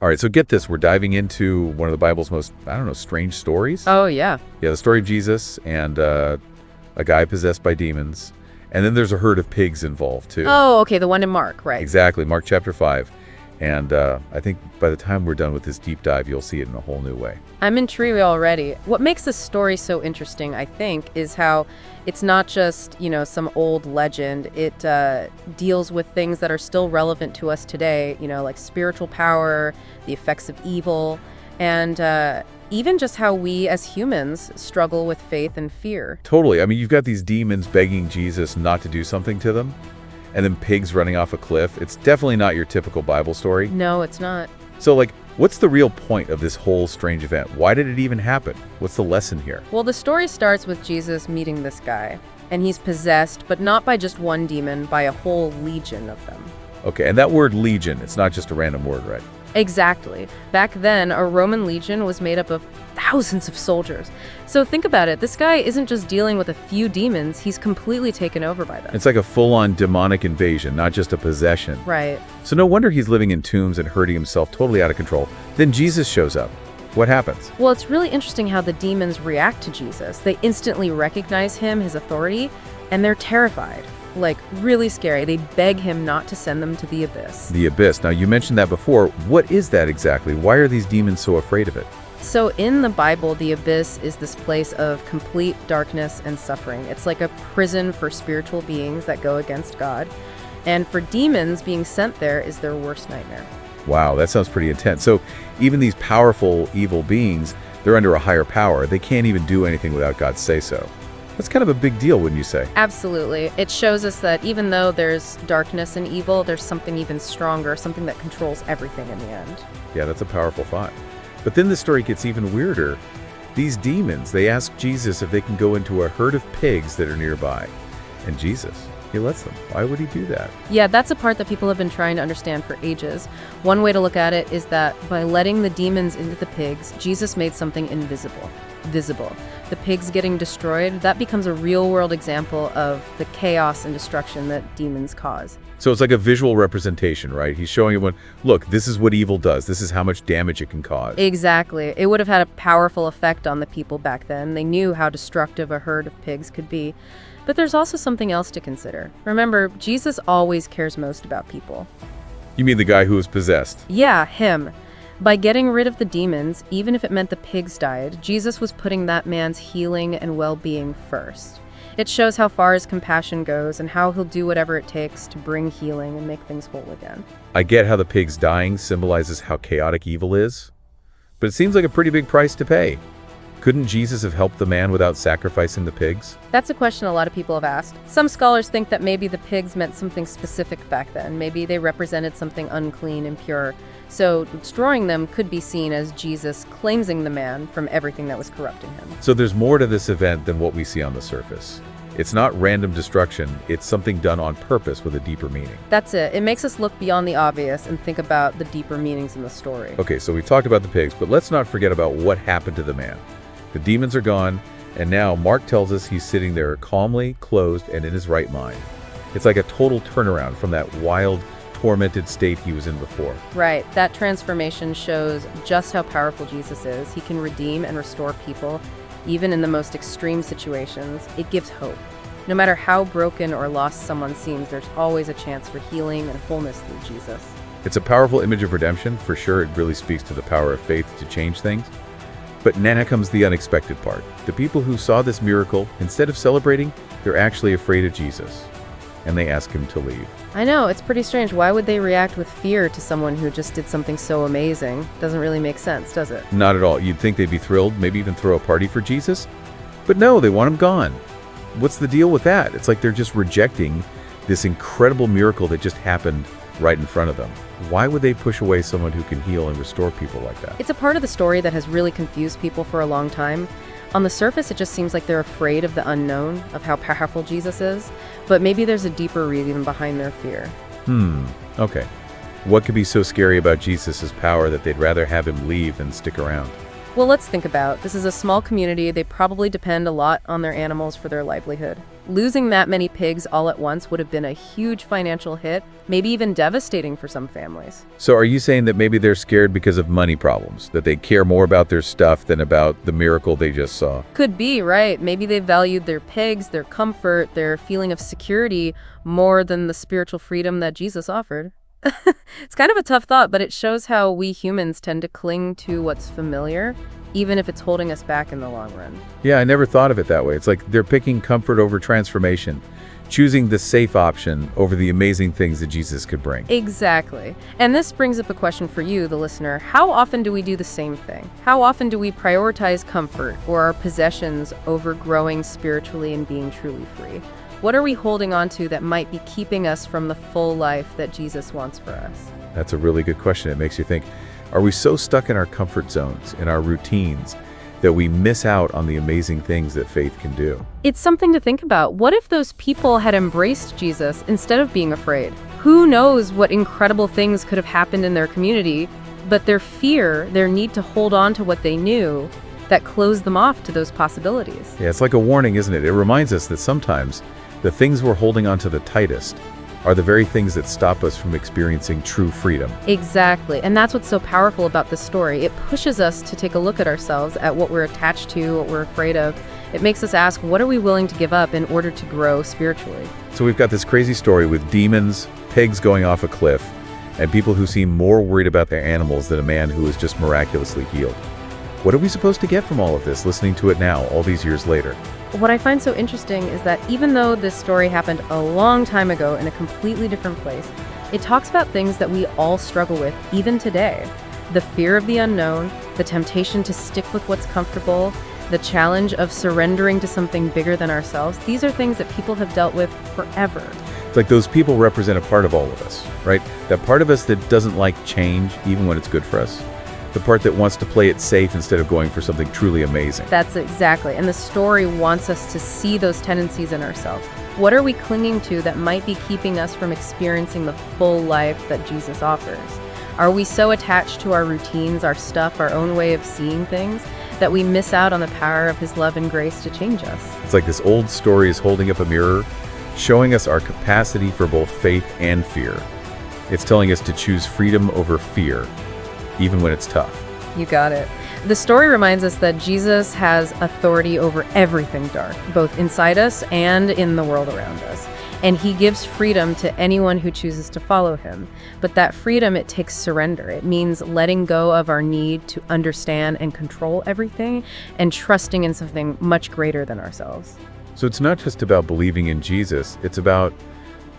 All right, so get this. We're diving into one of the Bible's most, I don't know, strange stories. Oh, yeah. Yeah, the story of Jesus and a guy possessed by demons. And then there's a herd of pigs involved, too. Oh, okay, the one in Mark, right. Exactly, Mark chapter 5. And I think by the time we're done with this deep dive, you'll see it in a whole new way. I'm intrigued already. What makes this story so interesting, I think, is how it's not just, some old legend. It deals with things that are still relevant to us today, like spiritual power, the effects of evil, and even just how we as humans struggle with faith and fear. Totally. I mean, you've got these demons begging Jesus not to do something to them, and then pigs running off a cliff. It's definitely not your typical Bible story. No, it's not. So, what's the real point of this whole strange event? Why did it even happen? What's the lesson here? Well, the story starts with Jesus meeting this guy, and he's possessed, but not by just one demon, by a whole legion of them. Okay, and that word legion, it's not just a random word, right? Exactly. Back then, a Roman legion was made up of thousands of soldiers. So think about it. This guy isn't just dealing with a few demons. He's completely taken over by them. It's like a full-on demonic invasion, not just a possession. Right. So no wonder he's living in tombs and hurting himself totally out of control. Then Jesus shows up. What happens? Well, it's really interesting how the demons react to Jesus. They instantly recognize him, his authority, and they're terrified. Really scary. They beg him not to send them to the abyss. The abyss. Now, you mentioned that before. What is that exactly? Why are these demons so afraid of it? So in the Bible, the abyss is this place of complete darkness and suffering. It's like a prison for spiritual beings that go against God. And for demons, being sent there is their worst nightmare. Wow, that sounds pretty intense. So even these powerful, evil beings, they're under a higher power. They can't even do anything without God's say-so. That's kind of a big deal, wouldn't you say? Absolutely. It shows us that even though there's darkness and evil, there's something even stronger, something that controls everything in the end. Yeah, that's a powerful thought. But then the story gets even weirder. These demons, they ask Jesus if they can go into a herd of pigs that are nearby. And Jesus, he lets them. Why would he do that? Yeah, that's a part that people have been trying to understand for ages. One way to look at it is that by letting the demons into the pigs, Jesus made something invisible, visible. The pigs getting destroyed, that becomes a real-world example of the chaos and destruction that demons cause. So it's like a visual representation, right? He's showing everyone, look, this is what evil does. This is how much damage it can cause. Exactly. It would have had a powerful effect on the people back then. They knew how destructive a herd of pigs could be. But there's also something else to consider. Remember, Jesus always cares most about people. You mean the guy who was possessed? Yeah, him. By getting rid of the demons, even if it meant the pigs died, Jesus was putting that man's healing and well-being first. It shows how far his compassion goes and how he'll do whatever it takes to bring healing and make things whole again. I get how the pigs dying symbolizes how chaotic evil is, but it seems like a pretty big price to pay. Couldn't Jesus have helped the man without sacrificing the pigs? That's a question a lot of people have asked. Some scholars think that maybe the pigs meant something specific back then. Maybe they represented something unclean, impure. So destroying them could be seen as Jesus cleansing the man from everything that was corrupting him. So there's more to this event than what we see on the surface. It's not random destruction, it's something done on purpose with a deeper meaning. That's it. It makes us look beyond the obvious and think about the deeper meanings in the story. Okay, so we've talked about the pigs, but let's not forget about what happened to the man. The demons are gone, and now Mark tells us he's sitting there calmly, clothed, and in his right mind. It's like a total turnaround from that wild, tormented state he was in before. Right. That transformation shows just how powerful Jesus is. He can redeem and restore people, even in the most extreme situations. It gives hope. No matter how broken or lost someone seems, there's always a chance for healing and wholeness through Jesus. It's a powerful image of redemption. For sure, it really speaks to the power of faith to change things. But now comes the unexpected part. The people who saw this miracle, instead of celebrating, they're actually afraid of Jesus. And they ask him to leave. I know, it's pretty strange. Why would they react with fear to someone who just did something so amazing? Doesn't really make sense, does it? Not at all. You'd think they'd be thrilled, maybe even throw a party for Jesus. But no, they want him gone. What's the deal with that? It's like they're just rejecting this incredible miracle that just happened right in front of them. Why would they push away someone who can heal and restore people like that? It's a part of the story that has really confused people for a long time. On the surface, it just seems like they're afraid of the unknown, of how powerful Jesus is, but maybe there's a deeper reason behind their fear. Okay. What could be so scary about Jesus' power that they'd rather have him leave than stick around? Well, let's think about, this is a small community. They probably depend a lot on their animals for their livelihood. Losing that many pigs all at once would have been a huge financial hit, maybe even devastating for some families. So are you saying that maybe they're scared because of money problems, that they care more about their stuff than about the miracle they just saw? Could be, right? Maybe they valued their pigs, their comfort, their feeling of security more than the spiritual freedom that Jesus offered. It's kind of a tough thought, but it shows how we humans tend to cling to what's familiar, even if it's holding us back in the long run. Yeah, I never thought of it that way. It's like they're picking comfort over transformation, choosing the safe option over the amazing things that Jesus could bring. Exactly. And this brings up a question for you, the listener. How often do we do the same thing? How often do we prioritize comfort or our possessions over growing spiritually and being truly free? What are we holding on to that might be keeping us from the full life that Jesus wants for us? That's a really good question. It makes you think, are we so stuck in our comfort zones, in our routines, that we miss out on the amazing things that faith can do? It's something to think about. What if those people had embraced Jesus instead of being afraid? Who knows what incredible things could have happened in their community, but their fear, their need to hold on to what they knew, that closed them off to those possibilities. Yeah, it's like a warning, isn't it? It reminds us that sometimes the things we're holding on to the tightest are the very things that stop us from experiencing true freedom. Exactly. And that's what's so powerful about this story. It pushes us to take a look at ourselves, at what we're attached to, what we're afraid of. It makes us ask, what are we willing to give up in order to grow spiritually? So we've got this crazy story with demons, pigs going off a cliff, and people who seem more worried about their animals than a man who is just miraculously healed. What are we supposed to get from all of this, listening to it now, all these years later? What I find so interesting is that even though this story happened a long time ago in a completely different place, it talks about things that we all struggle with even today. The fear of the unknown, the temptation to stick with what's comfortable, the challenge of surrendering to something bigger than ourselves. These are things that people have dealt with forever. It's like those people represent a part of all of us, right? That part of us that doesn't like change, even when it's good for us. The part that wants to play it safe instead of going for something truly amazing. That's exactly. And the story wants us to see those tendencies in ourselves. What are we clinging to that might be keeping us from experiencing the full life that Jesus offers? Are we so attached to our routines, our stuff, our own way of seeing things, that we miss out on the power of His love and grace to change us? It's like this old story is holding up a mirror, showing us our capacity for both faith and fear. It's telling us to choose freedom over fear, even when it's tough. You got it. The story reminds us that Jesus has authority over everything dark, both inside us and in the world around us. And He gives freedom to anyone who chooses to follow Him. But that freedom, it takes surrender. It means letting go of our need to understand and control everything and trusting in something much greater than ourselves. So it's not just about believing in Jesus, it's about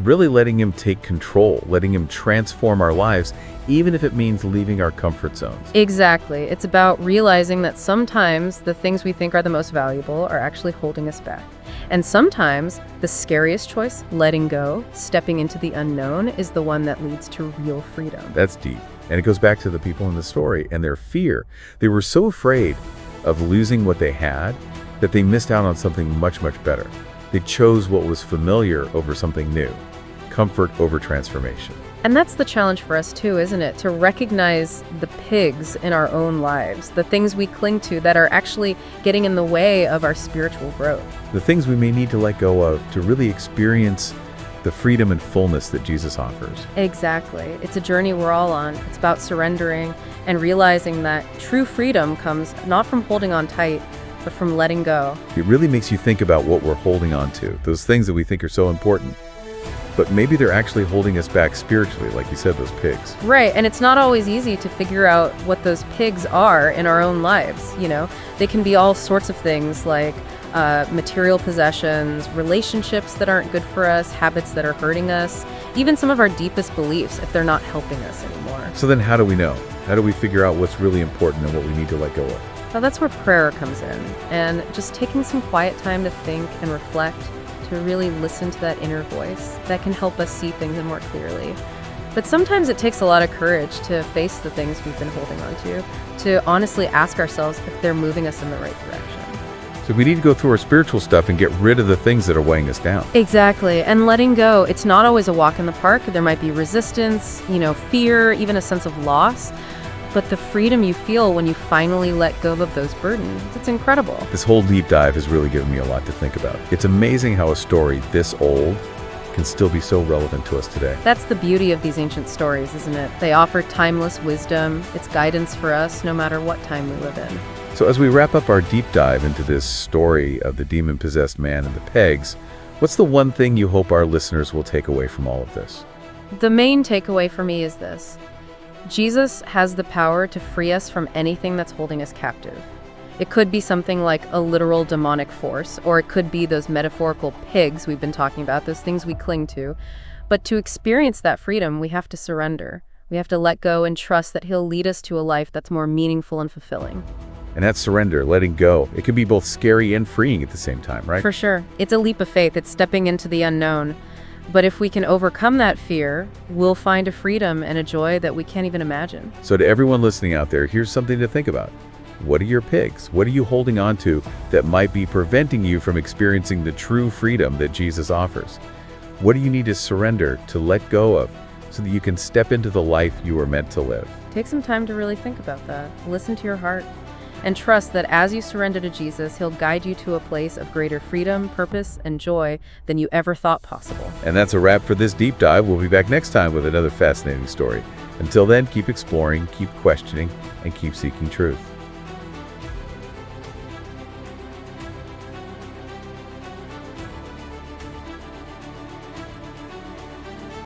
really letting Him take control, letting Him transform our lives, even if it means leaving our comfort zones. Exactly. It's about realizing that sometimes the things we think are the most valuable are actually holding us back. And sometimes the scariest choice, letting go, stepping into the unknown, is the one that leads to real freedom. That's deep. And it goes back to the people in the story and their fear. They were so afraid of losing what they had that they missed out on something much, much better. They chose what was familiar over something new, comfort over transformation. And that's the challenge for us too, isn't it? To recognize the pigs in our own lives, the things we cling to that are actually getting in the way of our spiritual growth. The things we may need to let go of to really experience the freedom and fullness that Jesus offers. Exactly. It's a journey we're all on. It's about surrendering and realizing that true freedom comes not from holding on tight, but from letting go. It really makes you think about what we're holding on to, those things that we think are so important. But maybe they're actually holding us back spiritually, like you said, those pigs. Right, and it's not always easy to figure out what those pigs are in our own lives, you know? They can be all sorts of things like material possessions, relationships that aren't good for us, habits that are hurting us, even some of our deepest beliefs if they're not helping us anymore. So then how do we know? How do we figure out what's really important and what we need to let go of? Well, that's where prayer comes in, and just taking some quiet time to think and reflect, to really listen to that inner voice that can help us see things more clearly. But sometimes it takes a lot of courage to face the things we've been holding on to honestly ask ourselves if they're moving us in the right direction. So we need to go through our spiritual stuff and get rid of the things that are weighing us down. Exactly. And letting go, it's not always a walk in the park. There might be resistance, fear, even a sense of loss. but the freedom you feel when you finally let go of those burdens, it's incredible. This whole deep dive has really given me a lot to think about. It's amazing how a story this old can still be so relevant to us today. That's the beauty of these ancient stories, isn't it? They offer timeless wisdom. It's guidance for us no matter what time we live in. So as we wrap up our deep dive into this story of the demon-possessed man and the pegs, what's the one thing you hope our listeners will take away from all of this? The main takeaway for me is this. Jesus has the power to free us from anything that's holding us captive. It could be something like a literal demonic force, or it could be those metaphorical pigs we've been talking about, those things we cling to. But to experience that freedom, we have to surrender. We have to let go and trust that He'll lead us to a life that's more meaningful and fulfilling. And that's surrender, letting go. It can be both scary and freeing at the same time, right? For sure. It's a leap of faith. It's stepping into the unknown. But if we can overcome that fear, we'll find a freedom and a joy that we can't even imagine. So to everyone listening out there, here's something to think about. What are your pigs? What are you holding on to that might be preventing you from experiencing the true freedom that Jesus offers? What do you need to surrender, to let go of, so that you can step into the life you were meant to live? Take some time to really think about that. Listen to your heart. And trust that as you surrender to Jesus, He'll guide you to a place of greater freedom, purpose, and joy than you ever thought possible. And that's a wrap for this deep dive. We'll be back next time with another fascinating story. Until then, keep exploring, keep questioning, and keep seeking truth.